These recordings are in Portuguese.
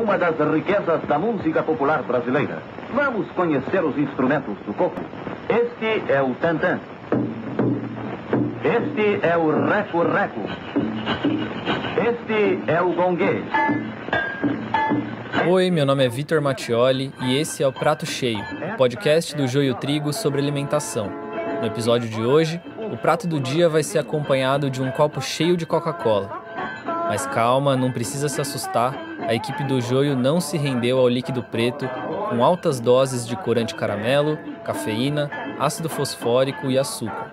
uma das riquezas da música popular brasileira. Vamos conhecer os instrumentos do coco. Este é o tantã. Este é o reco-reco. Este é o gongue. Oi, meu nome é Vitor Mattioli e esse é o Prato Cheio, o podcast do Joio Trigo sobre alimentação. No episódio de hoje, o prato do dia vai ser acompanhado de um copo cheio de Coca-Cola. Mas calma, não precisa se assustar, a equipe do Joio não se rendeu ao líquido preto, com altas doses de corante caramelo, cafeína, ácido fosfórico e açúcar.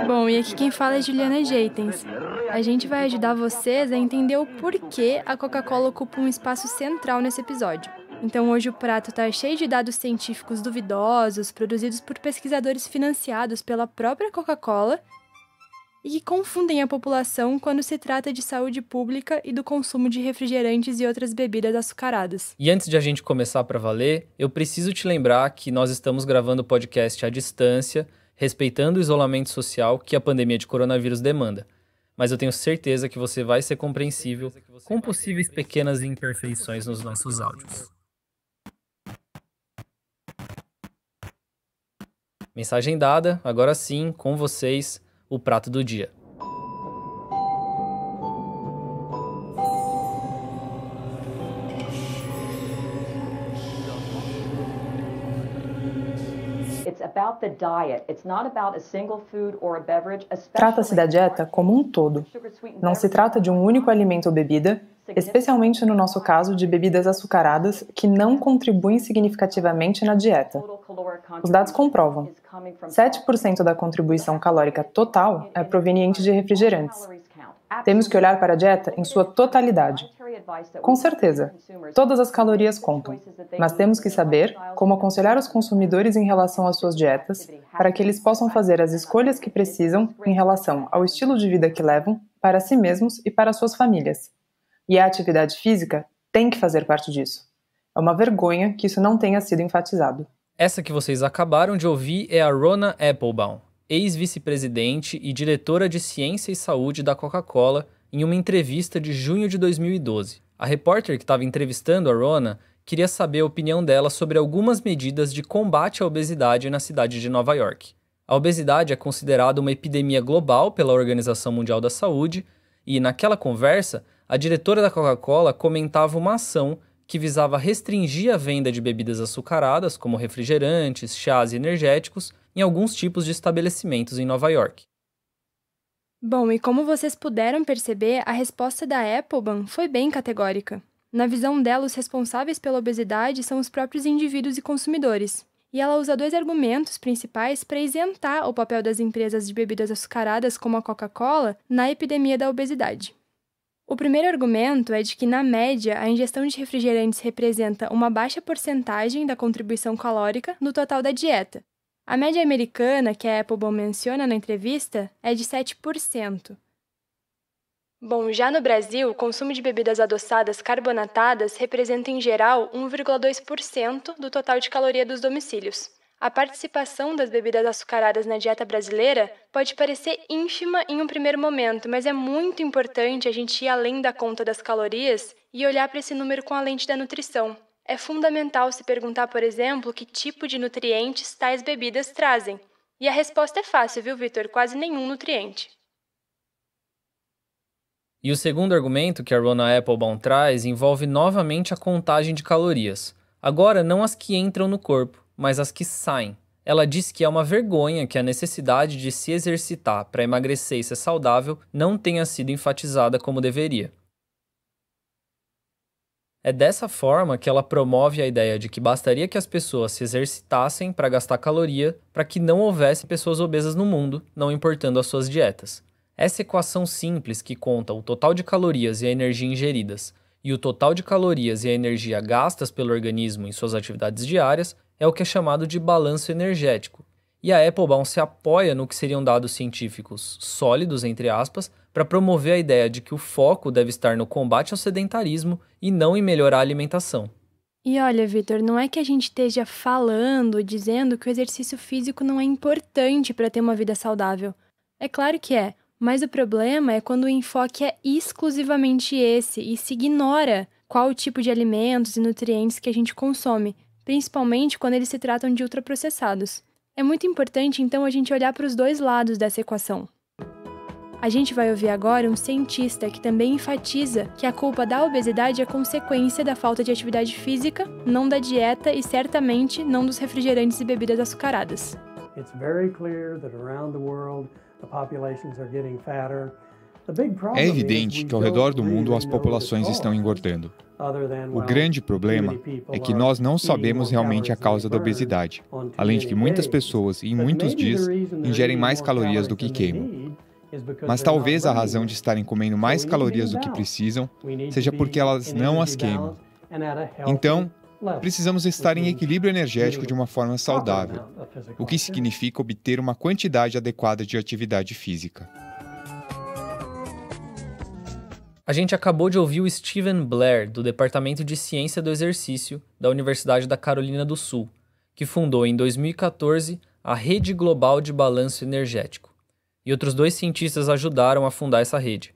Bom, e aqui quem fala é Juliana Jeitens. A gente vai ajudar vocês a entender o porquê a Coca-Cola ocupa um espaço central nesse episódio. Então hoje o prato está cheio de dados científicos duvidosos, produzidos por pesquisadores financiados pela própria Coca-Cola e que confundem a população quando se trata de saúde pública e do consumo de refrigerantes e outras bebidas açucaradas. E antes de a gente começar para valer, eu preciso te lembrar que nós estamos gravando o podcast à distância, respeitando o isolamento social que a pandemia de coronavírus demanda. Mas eu tenho certeza que você vai ser compreensível com possíveis pequenas imperfeições nos nossos áudios. Mensagem dada, agora sim, com vocês, o prato do dia. Trata-se da dieta como um todo. Não se trata de um único alimento ou bebida, especialmente no nosso caso de bebidas açucaradas que não contribuem significativamente na dieta. Os dados comprovam. 7% da contribuição calórica total é proveniente de refrigerantes. Temos que olhar para a dieta em sua totalidade. Com certeza, todas as calorias contam, mas temos que saber como aconselhar os consumidores em relação às suas dietas para que eles possam fazer as escolhas que precisam em relação ao estilo de vida que levam para si mesmos e para suas famílias. E a atividade física tem que fazer parte disso. É uma vergonha que isso não tenha sido enfatizado. Essa que vocês acabaram de ouvir é a Rona Applebaum, ex-vice-presidente e diretora de Ciência e Saúde da Coca-Cola, em uma entrevista de junho de 2012. A repórter que estava entrevistando a Rona queria saber a opinião dela sobre algumas medidas de combate à obesidade na cidade de Nova York. A obesidade é considerada uma epidemia global pela Organização Mundial da Saúde e, naquela conversa, a diretora da Coca-Cola comentava uma ação que visava restringir a venda de bebidas açucaradas, como refrigerantes, chás e energéticos, em alguns tipos de estabelecimentos em Nova York. Bom, e como vocês puderam perceber, a resposta da Applebaum foi bem categórica. Na visão dela, os responsáveis pela obesidade são os próprios indivíduos e consumidores. E ela usa dois argumentos principais para isentar o papel das empresas de bebidas açucaradas como a Coca-Cola na epidemia da obesidade. O primeiro argumento é de que, na média, a ingestão de refrigerantes representa uma baixa porcentagem da contribuição calórica no total da dieta. A média americana, que a Applebaum menciona na entrevista, é de 7%. Bom, já no Brasil, o consumo de bebidas adoçadas carbonatadas representa, em geral, 1,2% do total de caloria dos domicílios. A participação das bebidas açucaradas na dieta brasileira pode parecer ínfima em um primeiro momento, mas é muito importante a gente ir além da conta das calorias e olhar para esse número com a lente da nutrição. É fundamental se perguntar, por exemplo, que tipo de nutrientes tais bebidas trazem. E a resposta é fácil, viu, Vitor? Quase nenhum nutriente. E o segundo argumento que a Rona Applebaum traz envolve novamente a contagem de calorias. Agora, não as que entram no corpo, mas as que saem. Ela diz que é uma vergonha que a necessidade de se exercitar para emagrecer e ser saudável não tenha sido enfatizada como deveria. É dessa forma que ela promove a ideia de que bastaria que as pessoas se exercitassem para gastar caloria para que não houvesse pessoas obesas no mundo, não importando as suas dietas. Essa equação simples que conta o total de calorias e a energia ingeridas e o total de calorias e a energia gastas pelo organismo em suas atividades diárias é o que é chamado de balanço energético. E a Applebaum se apoia no que seriam dados científicos sólidos, entre aspas, para promover a ideia de que o foco deve estar no combate ao sedentarismo e não em melhorar a alimentação. E olha, Vitor, não é que a gente esteja falando, dizendo que o exercício físico não é importante para ter uma vida saudável. É claro que é, mas o problema é quando o enfoque é exclusivamente esse e se ignora qual o tipo de alimentos e nutrientes que a gente consome, principalmente quando eles se tratam de ultraprocessados. É muito importante, então, a gente olhar para os dois lados dessa equação. A gente vai ouvir agora um cientista que também enfatiza que a culpa da obesidade é consequência da falta de atividade física, não da dieta e certamente não dos refrigerantes e bebidas açucaradas. It's very clear that around the world the populations are getting fatter. É evidente que ao redor do mundo as populações estão engordando. O grande problema é que nós não sabemos realmente a causa da obesidade, além de que muitas pessoas, em muitos dias, ingerem mais calorias do que queimam. Mas talvez a razão de estarem comendo mais calorias do que precisam seja porque elas não as queimam. Então, precisamos estar em equilíbrio energético de uma forma saudável, o que significa obter uma quantidade adequada de atividade física. A gente acabou de ouvir o Stephen Blair, do Departamento de Ciência do Exercício da Universidade da Carolina do Sul, que fundou em 2014 a Rede Global de Balanço Energético. E outros 2 cientistas ajudaram a fundar essa rede,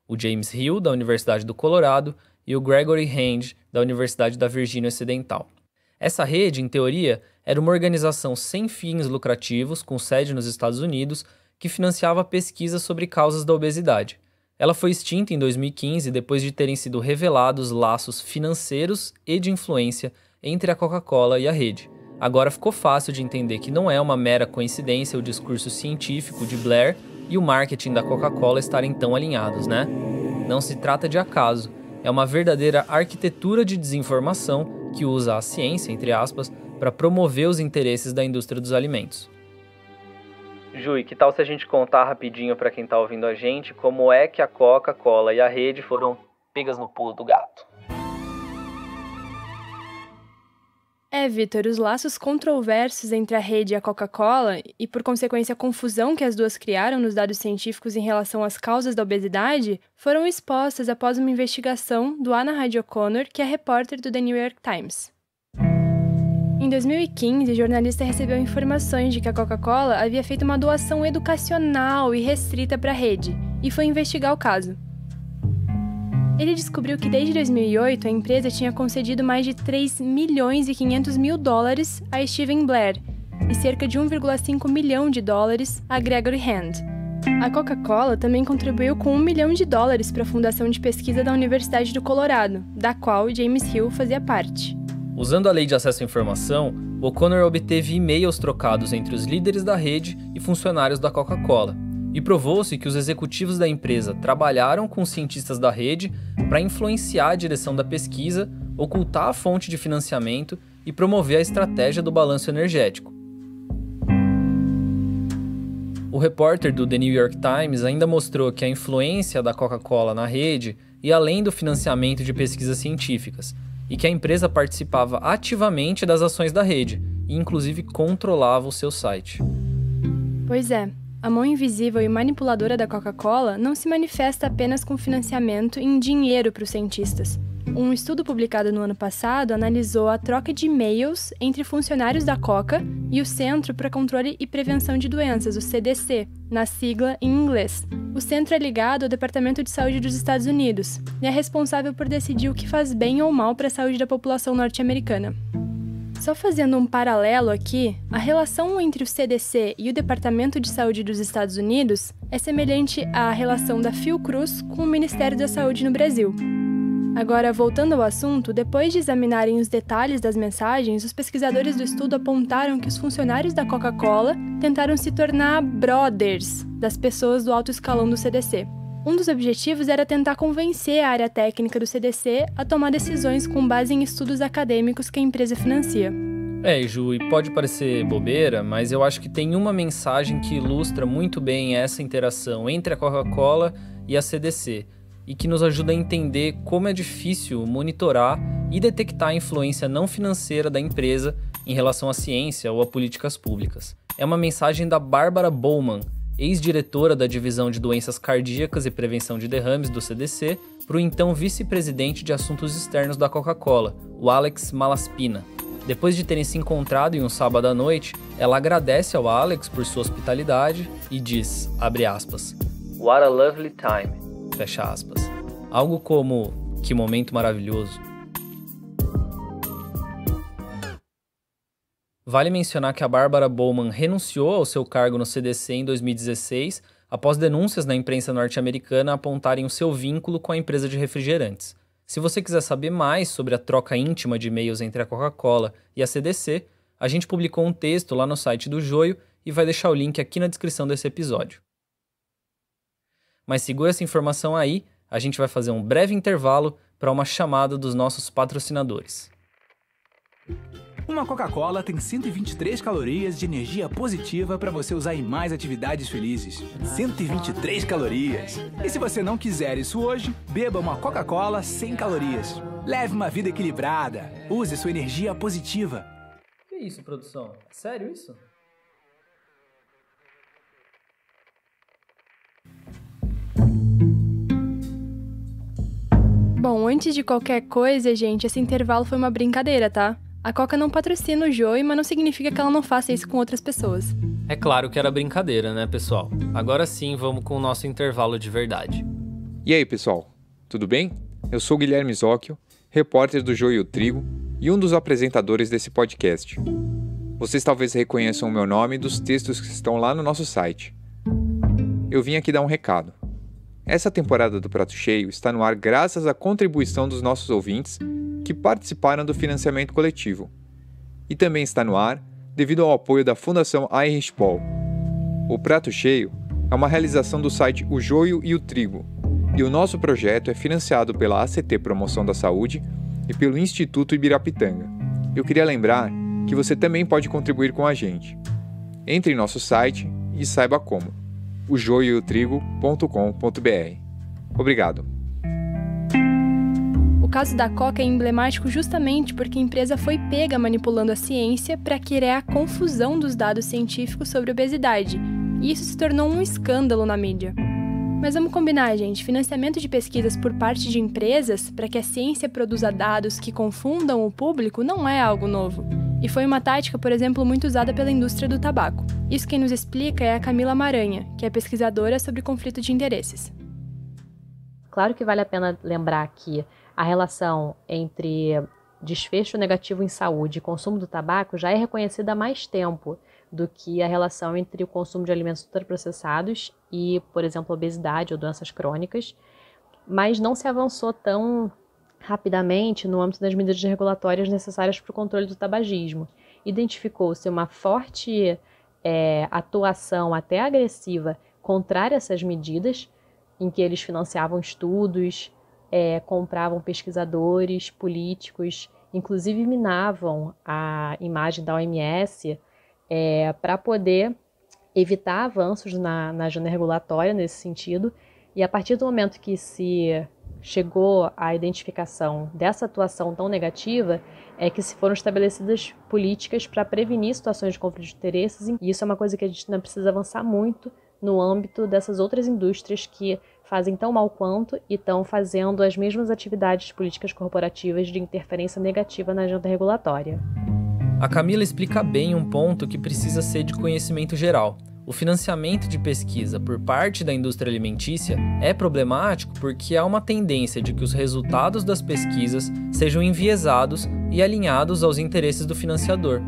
o James Hill, da Universidade do Colorado, e o Gregory Hand, da Universidade da Virgínia Ocidental. Essa rede, em teoria, era uma organização sem fins lucrativos, com sede nos Estados Unidos, que financiava pesquisas sobre causas da obesidade. Ela foi extinta em 2015 depois de terem sido revelados laços financeiros e de influência entre a Coca-Cola e a rede. Agora ficou fácil de entender que não é uma mera coincidência o discurso científico de Blair e o marketing da Coca-Cola estarem tão alinhados, né? Não se trata de acaso, é uma verdadeira arquitetura de desinformação que usa a ciência, entre aspas, para promover os interesses da indústria dos alimentos. Ju, e que tal se a gente contar rapidinho para quem tá ouvindo a gente como é que a Coca-Cola e a rede foram pegas no pulo do gato? Vitor, os laços controversos entre a rede e a Coca-Cola, e por consequência a confusão que as duas criaram nos dados científicos em relação às causas da obesidade, foram expostas após uma investigação do Anna Heidi O'Connor, que é repórter do The New York Times. Em 2015, o jornalista recebeu informações de que a Coca-Cola havia feito uma doação educacional e restrita para a rede, e foi investigar o caso. Ele descobriu que desde 2008 a empresa tinha concedido mais de 3 milhões e 500 mil dólares a Stephen Blair e cerca de 1,5 milhão de dólares a Gregory Hand. A Coca-Cola também contribuiu com $1 milhão para a Fundação de Pesquisa da Universidade do Colorado, da qual James Hill fazia parte. Usando a Lei de Acesso à Informação, O'Connor obteve e-mails trocados entre os líderes da rede e funcionários da Coca-Cola. E provou-se que os executivos da empresa trabalharam com os cientistas da rede para influenciar a direção da pesquisa, ocultar a fonte de financiamento e promover a estratégia do balanço energético. O repórter do The New York Times ainda mostrou que a influência da Coca-Cola na rede ia além do financiamento de pesquisas científicas, e que a empresa participava ativamente das ações da rede e inclusive controlava o seu site. Pois é. A mão invisível e manipuladora da Coca-Cola não se manifesta apenas com financiamento em dinheiro para os cientistas. Um estudo publicado no ano passado analisou a troca de e-mails entre funcionários da Coca e o Centro para Controle e Prevenção de Doenças, o CDC, na sigla em inglês. O centro é ligado ao Departamento de Saúde dos Estados Unidos e é responsável por decidir o que faz bem ou mal para a saúde da população norte-americana. Só fazendo um paralelo aqui, a relação entre o CDC e o Departamento de Saúde dos Estados Unidos é semelhante à relação da Fiocruz com o Ministério da Saúde no Brasil. Agora, voltando ao assunto, depois de examinarem os detalhes das mensagens, os pesquisadores do estudo apontaram que os funcionários da Coca-Cola tentaram se tornar brothers das pessoas do alto escalão do CDC. Um dos objetivos era tentar convencer a área técnica do CDC a tomar decisões com base em estudos acadêmicos que a empresa financia. Ju, e pode parecer bobeira, mas eu acho que tem uma mensagem que ilustra muito bem essa interação entre a Coca-Cola e a CDC, e que nos ajuda a entender como é difícil monitorar e detectar a influência não financeira da empresa em relação à ciência ou a políticas públicas. É uma mensagem da Barbara Bowman, ex-diretora da Divisão de Doenças Cardíacas e Prevenção de Derrames do CDC, para o então vice-presidente de Assuntos Externos da Coca-Cola, o Alex Malaspina. Depois de terem se encontrado em um sábado à noite, ela agradece ao Alex por sua hospitalidade e diz, abre aspas, "What a lovely time", fecha aspas. Algo como, que momento maravilhoso. Vale mencionar que a Barbara Bowman renunciou ao seu cargo no CDC em 2016, após denúncias na imprensa norte-americana apontarem o seu vínculo com a empresa de refrigerantes. Se você quiser saber mais sobre a troca íntima de e-mails entre a Coca-Cola e a CDC, a gente publicou um texto lá no site do Joio e vai deixar o link aqui na descrição desse episódio. Mas segura essa informação aí, a gente vai fazer um breve intervalo para uma chamada dos nossos patrocinadores. Uma Coca-Cola tem 123 calorias de energia positiva para você usar em mais atividades felizes. 123 calorias! E se você não quiser isso hoje, beba uma Coca-Cola sem calorias. Leve uma vida equilibrada. Use sua energia positiva. Que isso, produção? É sério isso? Bom, antes de qualquer coisa, gente, esse intervalo foi uma brincadeira, tá? A Coca não patrocina o Joey, mas não significa que ela não faça isso com outras pessoas. É claro que era brincadeira, né, pessoal? Agora sim, vamos com o nosso intervalo de verdade. E aí, pessoal? Tudo bem? Eu sou Guilherme Zóquio, repórter do Joio e o Trigo e um dos apresentadores desse podcast. Vocês talvez reconheçam o meu nome dos textos que estão lá no nosso site. Eu vim aqui dar um recado. Essa temporada do Prato Cheio está no ar graças à contribuição dos nossos ouvintes que participaram do financiamento coletivo. E também está no ar devido ao apoio da Fundação Heinrich Böll. O Prato Cheio é uma realização do site O Joio e o Trigo, e o nosso projeto é financiado pela ACT Promoção da Saúde e pelo Instituto Ibirapitanga. Eu queria lembrar que você também pode contribuir com a gente. Entre em nosso site e saiba como. ojoiotrigo.com.br. Obrigado. O caso da Coca é emblemático justamente porque a empresa foi pega manipulando a ciência para criar a confusão dos dados científicos sobre obesidade, e isso se tornou um escândalo na mídia. Mas vamos combinar, gente, financiamento de pesquisas por parte de empresas para que a ciência produza dados que confundam o público não é algo novo. E foi uma tática, por exemplo, muito usada pela indústria do tabaco. Isso quem nos explica é a Camila Maranha, que é pesquisadora sobre conflito de interesses. Claro que vale a pena lembrar que a relação entre desfecho negativo em saúde e consumo do tabaco já é reconhecida há mais tempo do que a relação entre o consumo de alimentos ultraprocessados e, por exemplo, obesidade ou doenças crônicas, mas não se avançou tão rapidamente no âmbito das medidas regulatórias necessárias para o controle do tabagismo. Identificou-se uma forte atuação até agressiva contrária a essas medidas, em que eles financiavam estudos, compravam pesquisadores, políticos, inclusive minavam a imagem da OMS para poder evitar avanços na agenda regulatória nesse sentido. E a partir do momento que se chegou à identificação dessa atuação tão negativa, é que se foram estabelecidas políticas para prevenir situações de conflito de interesses, e isso é uma coisa que a gente ainda precisa avançar muito no âmbito dessas outras indústrias que fazem tão mal quanto e estão fazendo as mesmas atividades políticas corporativas de interferência negativa na agenda regulatória. A Camila explica bem um ponto que precisa ser de conhecimento geral. O financiamento de pesquisa por parte da indústria alimentícia é problemático porque há uma tendência de que os resultados das pesquisas sejam enviesados e alinhados aos interesses do financiador.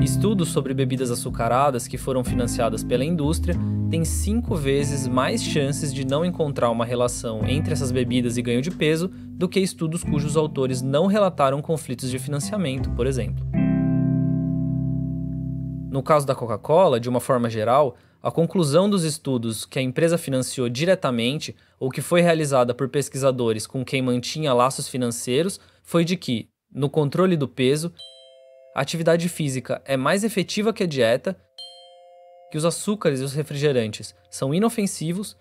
Estudos sobre bebidas açucaradas que foram financiadas pela indústria têm 5 vezes mais chances de não encontrar uma relação entre essas bebidas e ganho de peso do que estudos cujos autores não relataram conflitos de financiamento, por exemplo. No caso da Coca-Cola, de uma forma geral, a conclusão dos estudos que a empresa financiou diretamente ou que foi realizada por pesquisadores com quem mantinha laços financeiros foi de que, no controle do peso, a atividade física é mais efetiva que a dieta, que os açúcares e os refrigerantes são inofensivos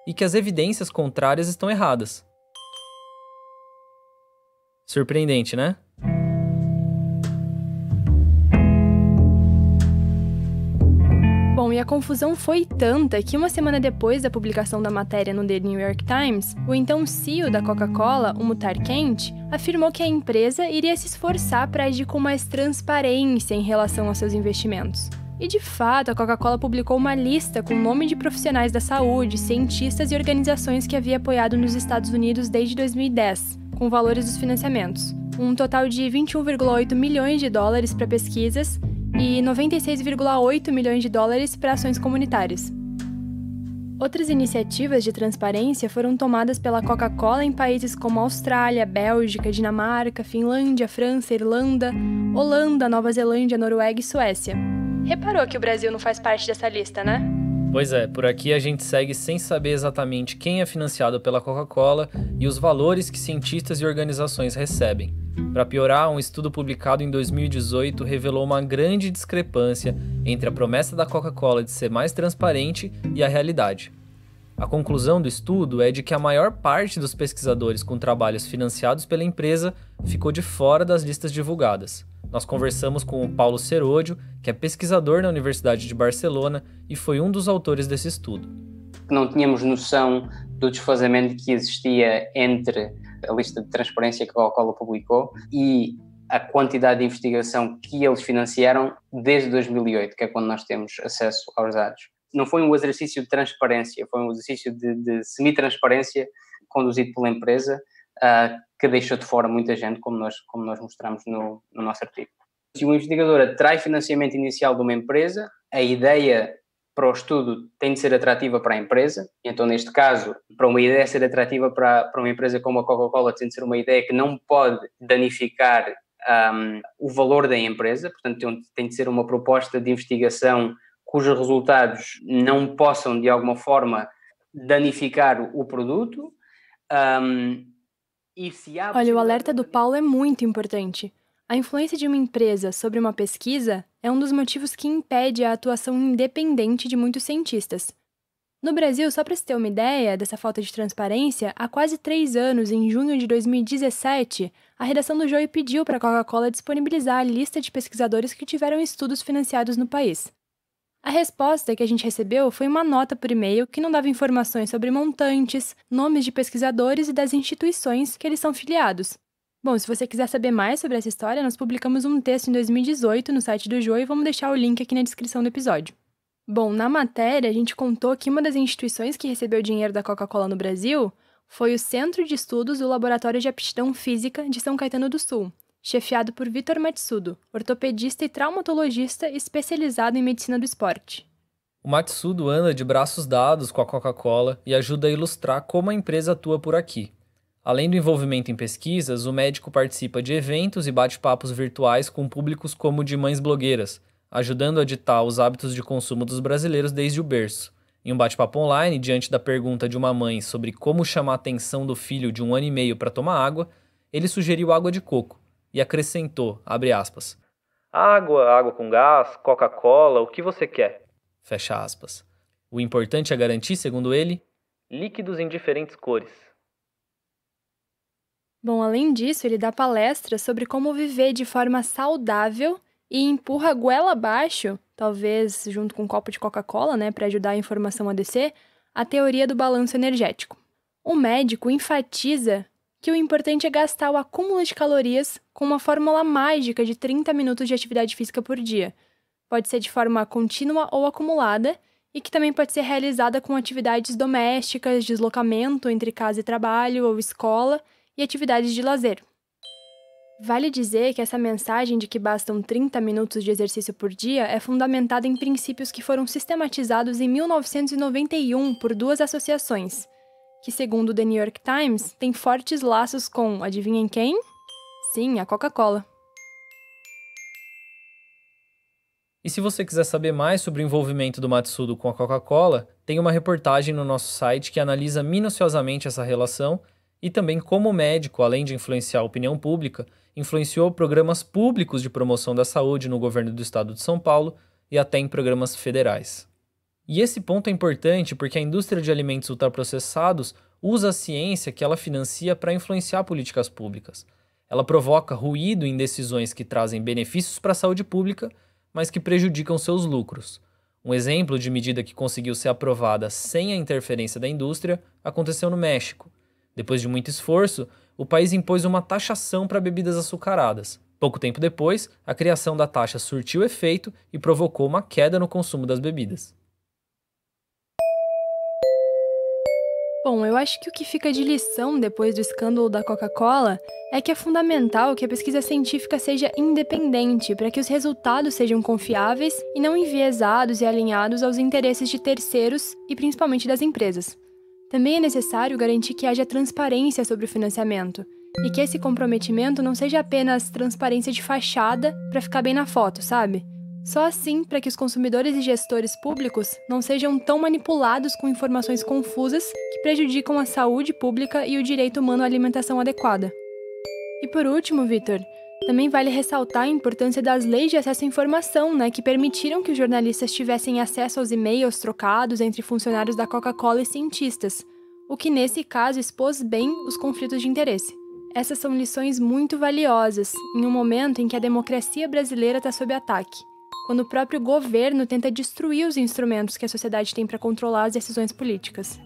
e que as evidências contrárias estão erradas. Surpreendente, né? Bom, e a confusão foi tanta que uma semana depois da publicação da matéria no The New York Times, o então CEO da Coca-Cola, o Muhtar Kent, afirmou que a empresa iria se esforçar para agir com mais transparência em relação aos seus investimentos. E de fato, a Coca-Cola publicou uma lista com o nome de profissionais da saúde, cientistas e organizações que havia apoiado nos Estados Unidos desde 2010, com valores dos financiamentos. Um total de 21,8 milhões de dólares para pesquisas e 96,8 milhões de dólares para ações comunitárias. Outras iniciativas de transparência foram tomadas pela Coca-Cola em países como Austrália, Bélgica, Dinamarca, Finlândia, França, Irlanda, Holanda, Nova Zelândia, Noruega e Suécia. Reparou que o Brasil não faz parte dessa lista, né? Pois é, por aqui a gente segue sem saber exatamente quem é financiado pela Coca-Cola e os valores que cientistas e organizações recebem. Para piorar, um estudo publicado em 2018 revelou uma grande discrepância entre a promessa da Coca-Cola de ser mais transparente e a realidade. A conclusão do estudo é de que a maior parte dos pesquisadores com trabalhos financiados pela empresa ficou de fora das listas divulgadas. Nós conversamos com o Paulo Seródio, que é pesquisador na Universidade de Barcelona e foi um dos autores desse estudo. Não tínhamos noção do desfazamento que existia entre a lista de transparência que a Coca-Cola publicou e a quantidade de investigação que eles financiaram desde 2008, que é quando nós temos acesso aos dados. Não foi um exercício de transparência, foi um exercício de semi-transparência conduzido pela empresa, que deixou de fora muita gente, como nós mostramos no nosso artigo. Se um investigador atrai financiamento inicial de uma empresa, a ideia para o estudo tem de ser atrativa para a empresa. Então, neste caso, para uma ideia ser atrativa para uma empresa como a Coca-Cola, tem de ser uma ideia que não pode danificar o valor da empresa. Portanto, tem de ser uma proposta de investigação cujos resultados não possam, de alguma forma, danificar o produto. Olha, o alerta do Paulo é muito importante. A influência de uma empresa sobre uma pesquisa é um dos motivos que impede a atuação independente de muitos cientistas. No Brasil, só para se ter uma ideia dessa falta de transparência, há quase 3 anos, em junho de 2017, a redação do Joio pediu para a Coca-Cola disponibilizar a lista de pesquisadores que tiveram estudos financiados no país. A resposta que a gente recebeu foi uma nota por e-mail que não dava informações sobre montantes, nomes de pesquisadores e das instituições que eles são filiados. Bom, se você quiser saber mais sobre essa história, nós publicamos um texto em 2018 no site do Joio e vamos deixar o link aqui na descrição do episódio. Bom, na matéria, a gente contou que uma das instituições que recebeu dinheiro da Coca-Cola no Brasil foi o Centro de Estudos do Laboratório de Aptidão Física de São Caetano do Sul, chefiado por Vitor Matsudo, ortopedista e traumatologista especializado em medicina do esporte. O Matsudo anda de braços dados com a Coca-Cola e ajuda a ilustrar como a empresa atua por aqui. Além do envolvimento em pesquisas, o médico participa de eventos e bate-papos virtuais com públicos como o de mães blogueiras, ajudando a ditar os hábitos de consumo dos brasileiros desde o berço. Em um bate-papo online, diante da pergunta de uma mãe sobre como chamar a atenção do filho de 1 ano e meio para tomar água, ele sugeriu água de coco e acrescentou, abre aspas, água com gás, Coca-Cola, o que você quer? Fecha aspas. O importante é garantir, segundo ele, líquidos em diferentes cores. Bom, além disso, ele dá palestras sobre como viver de forma saudável e empurra a goela abaixo, talvez junto com um copo de Coca-Cola, para ajudar a informação a descer, a teoria do balanço energético. O médico enfatiza que o importante é gastar o acúmulo de calorias com uma fórmula mágica de 30 minutos de atividade física por dia. Pode ser de forma contínua ou acumulada, e que também pode ser realizada com atividades domésticas, deslocamento entre casa e trabalho ou escola, e atividades de lazer. Vale dizer que essa mensagem de que bastam 30 minutos de exercício por dia é fundamentada em princípios que foram sistematizados em 1991 por 2 associações, que, segundo o The New York Times, têm fortes laços com, adivinhem quem? Sim, a Coca-Cola. E se você quiser saber mais sobre o envolvimento do Matsudo com a Coca-Cola, tem uma reportagem no nosso site que analisa minuciosamente essa relação e também como o médico, além de influenciar a opinião pública, influenciou programas públicos de promoção da saúde no governo do estado de São Paulo e até em programas federais. E esse ponto é importante porque a indústria de alimentos ultraprocessados usa a ciência que ela financia para influenciar políticas públicas. Ela provoca ruído em decisões que trazem benefícios para a saúde pública, mas que prejudicam seus lucros. Um exemplo de medida que conseguiu ser aprovada sem a interferência da indústria aconteceu no México. Depois de muito esforço, o país impôs uma taxação para bebidas açucaradas. Pouco tempo depois, a criação da taxa surtiu efeito e provocou uma queda no consumo das bebidas. Bom, eu acho que o que fica de lição depois do escândalo da Coca-Cola é que é fundamental que a pesquisa científica seja independente para que os resultados sejam confiáveis e não enviesados e alinhados aos interesses de terceiros e principalmente das empresas. Também é necessário garantir que haja transparência sobre o financiamento e que esse comprometimento não seja apenas transparência de fachada para ficar bem na foto, sabe? Só assim para que os consumidores e gestores públicos não sejam tão manipulados com informações confusas que prejudicam a saúde pública e o direito humano à alimentação adequada. E por último, Vitor, também vale ressaltar a importância das leis de acesso à informação, que permitiram que os jornalistas tivessem acesso aos e-mails trocados entre funcionários da Coca-Cola e cientistas, o que nesse caso expôs bem os conflitos de interesse. Essas são lições muito valiosas em um momento em que a democracia brasileira está sob ataque, quando o próprio governo tenta destruir os instrumentos que a sociedade tem para controlar as decisões políticas.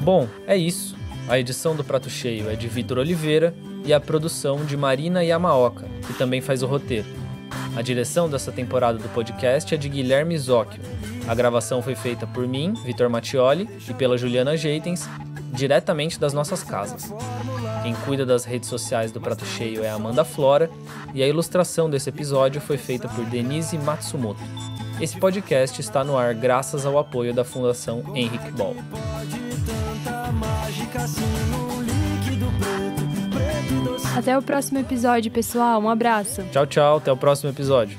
Bom, é isso. A edição do Prato Cheio é de Vitor Oliveira e a produção de Marina Yamaoka, que também faz o roteiro. A direção dessa temporada do podcast é de Guilherme Zocchio. A gravação foi feita por mim, Vitor Mattioli, e pela Juliana Jeitens, diretamente das nossas casas. Quem cuida das redes sociais do Prato Cheio é a Amanda Flora e a ilustração desse episódio foi feita por Denise Matsumoto. Esse podcast está no ar graças ao apoio da Fundação Henrique Ball. Até o próximo episódio, pessoal. Um abraço. Tchau, tchau. Até o próximo episódio.